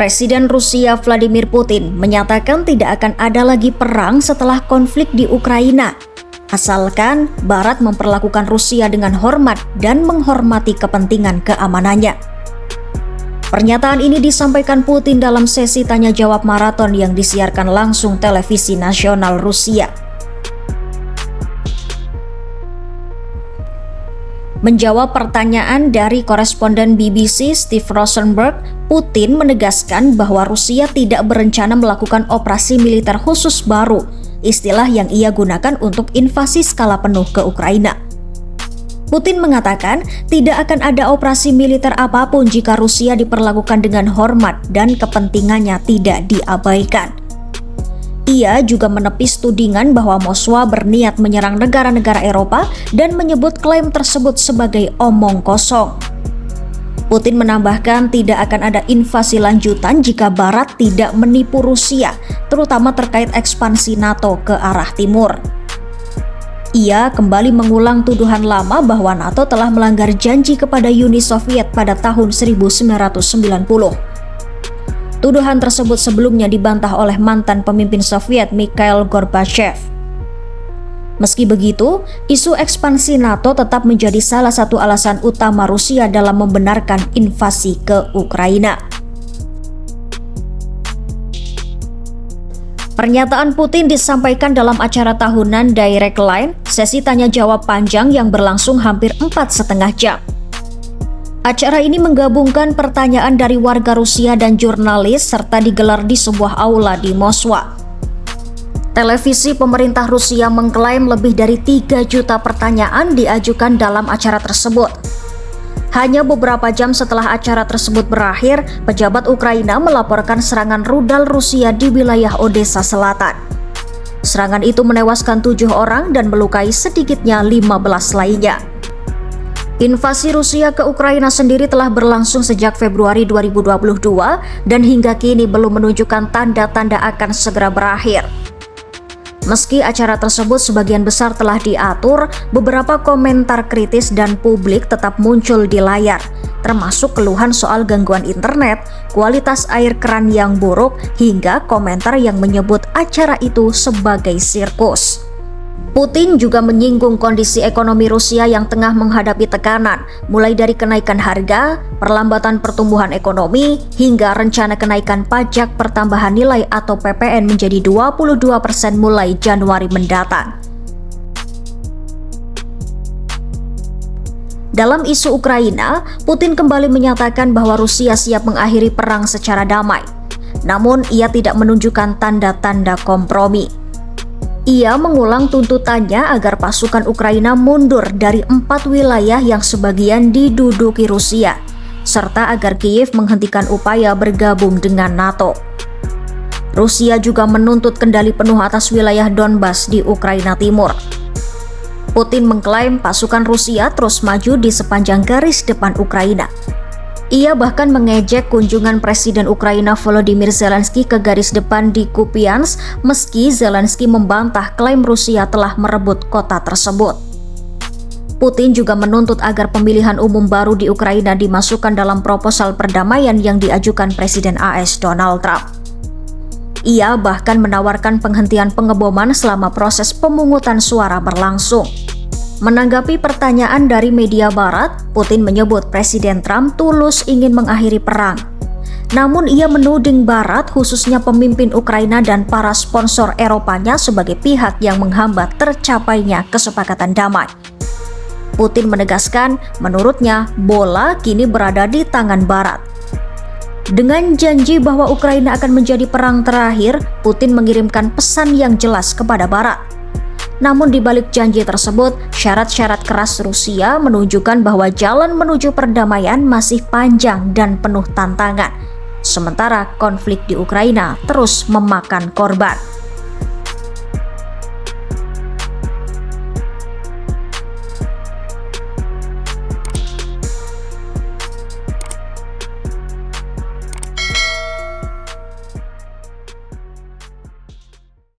Presiden Rusia Vladimir Putin menyatakan tidak akan ada lagi perang setelah konflik di Ukraina, asalkan Barat memperlakukan Rusia dengan hormat dan menghormati kepentingan keamanannya. Pernyataan ini disampaikan Putin dalam sesi tanya jawab maraton yang disiarkan langsung televisi nasional Rusia. Menjawab pertanyaan dari koresponden BBC Steve Rosenberg, Putin menegaskan bahwa Rusia tidak berencana melakukan operasi militer khusus baru, istilah yang ia gunakan untuk invasi skala penuh ke Ukraina. Putin mengatakan tidak akan ada operasi militer apapun jika Rusia diperlakukan dengan hormat dan kepentingannya tidak diabaikan. Ia juga menepis tudingan bahwa Moskwa berniat menyerang negara-negara Eropa dan menyebut klaim tersebut sebagai omong kosong. Putin menambahkan tidak akan ada invasi lanjutan jika Barat tidak menipu Rusia, terutama terkait ekspansi NATO ke arah timur. Ia kembali mengulang tuduhan lama bahwa NATO telah melanggar janji kepada Uni Soviet pada tahun 1990. Tuduhan tersebut sebelumnya dibantah oleh mantan pemimpin Soviet Mikhail Gorbachev. Meski begitu, isu ekspansi NATO tetap menjadi salah satu alasan utama Rusia dalam membenarkan invasi ke Ukraina. Pernyataan Putin disampaikan dalam acara tahunan Direct Line, sesi tanya jawab panjang yang berlangsung hampir 4,5 jam. Acara ini menggabungkan pertanyaan dari warga Rusia dan jurnalis serta digelar di sebuah aula di Moskwa. Televisi pemerintah Rusia mengklaim lebih dari 3 juta pertanyaan diajukan dalam acara tersebut. Hanya beberapa jam setelah acara tersebut berakhir, pejabat Ukraina melaporkan serangan rudal Rusia di wilayah Odessa Selatan. Serangan itu menewaskan 7 orang dan melukai sedikitnya 15 lainnya. Invasi Rusia ke Ukraina sendiri telah berlangsung sejak Februari 2022 dan hingga kini belum menunjukkan tanda-tanda akan segera berakhir. Meski acara tersebut sebagian besar telah diatur, beberapa komentar kritis dan publik tetap muncul di layar, termasuk keluhan soal gangguan internet, kualitas air keran yang buruk, hingga komentar yang menyebut acara itu sebagai sirkus. Putin juga menyinggung kondisi ekonomi Rusia yang tengah menghadapi tekanan, mulai dari kenaikan harga, perlambatan pertumbuhan ekonomi, hingga rencana kenaikan pajak pertambahan nilai atau PPN menjadi 22% mulai Januari mendatang. Dalam isu Ukraina, Putin kembali menyatakan bahwa Rusia siap mengakhiri perang secara damai. Namun, ia tidak menunjukkan tanda-tanda kompromi. Ia mengulang tuntutannya agar pasukan Ukraina mundur dari 4 wilayah yang sebagian diduduki Rusia, serta agar Kiev menghentikan upaya bergabung dengan NATO. Rusia juga menuntut kendali penuh atas wilayah Donbas di Ukraina Timur. Putin mengklaim pasukan Rusia terus maju di sepanjang garis depan Ukraina. Ia bahkan mengejek kunjungan Presiden Ukraina Volodymyr Zelensky ke garis depan di Kupiansk, meski Zelensky membantah klaim Rusia telah merebut kota tersebut. Putin juga menuntut agar pemilihan umum baru di Ukraina dimasukkan dalam proposal perdamaian yang diajukan Presiden AS Donald Trump. Ia bahkan menawarkan penghentian pengeboman selama proses pemungutan suara berlangsung. Menanggapi pertanyaan dari media Barat, Putin menyebut Presiden Trump tulus ingin mengakhiri perang. Namun ia menuding Barat, khususnya pemimpin Ukraina dan para sponsor Eropanya sebagai pihak yang menghambat tercapainya kesepakatan damai. Putin menegaskan, menurutnya bola kini berada di tangan Barat. Dengan janji bahwa Ukraina akan menjadi perang terakhir, Putin mengirimkan pesan yang jelas kepada Barat. Namun di balik janji tersebut, syarat-syarat keras Rusia menunjukkan bahwa jalan menuju perdamaian masih panjang dan penuh tantangan. Sementara konflik di Ukraina terus memakan korban.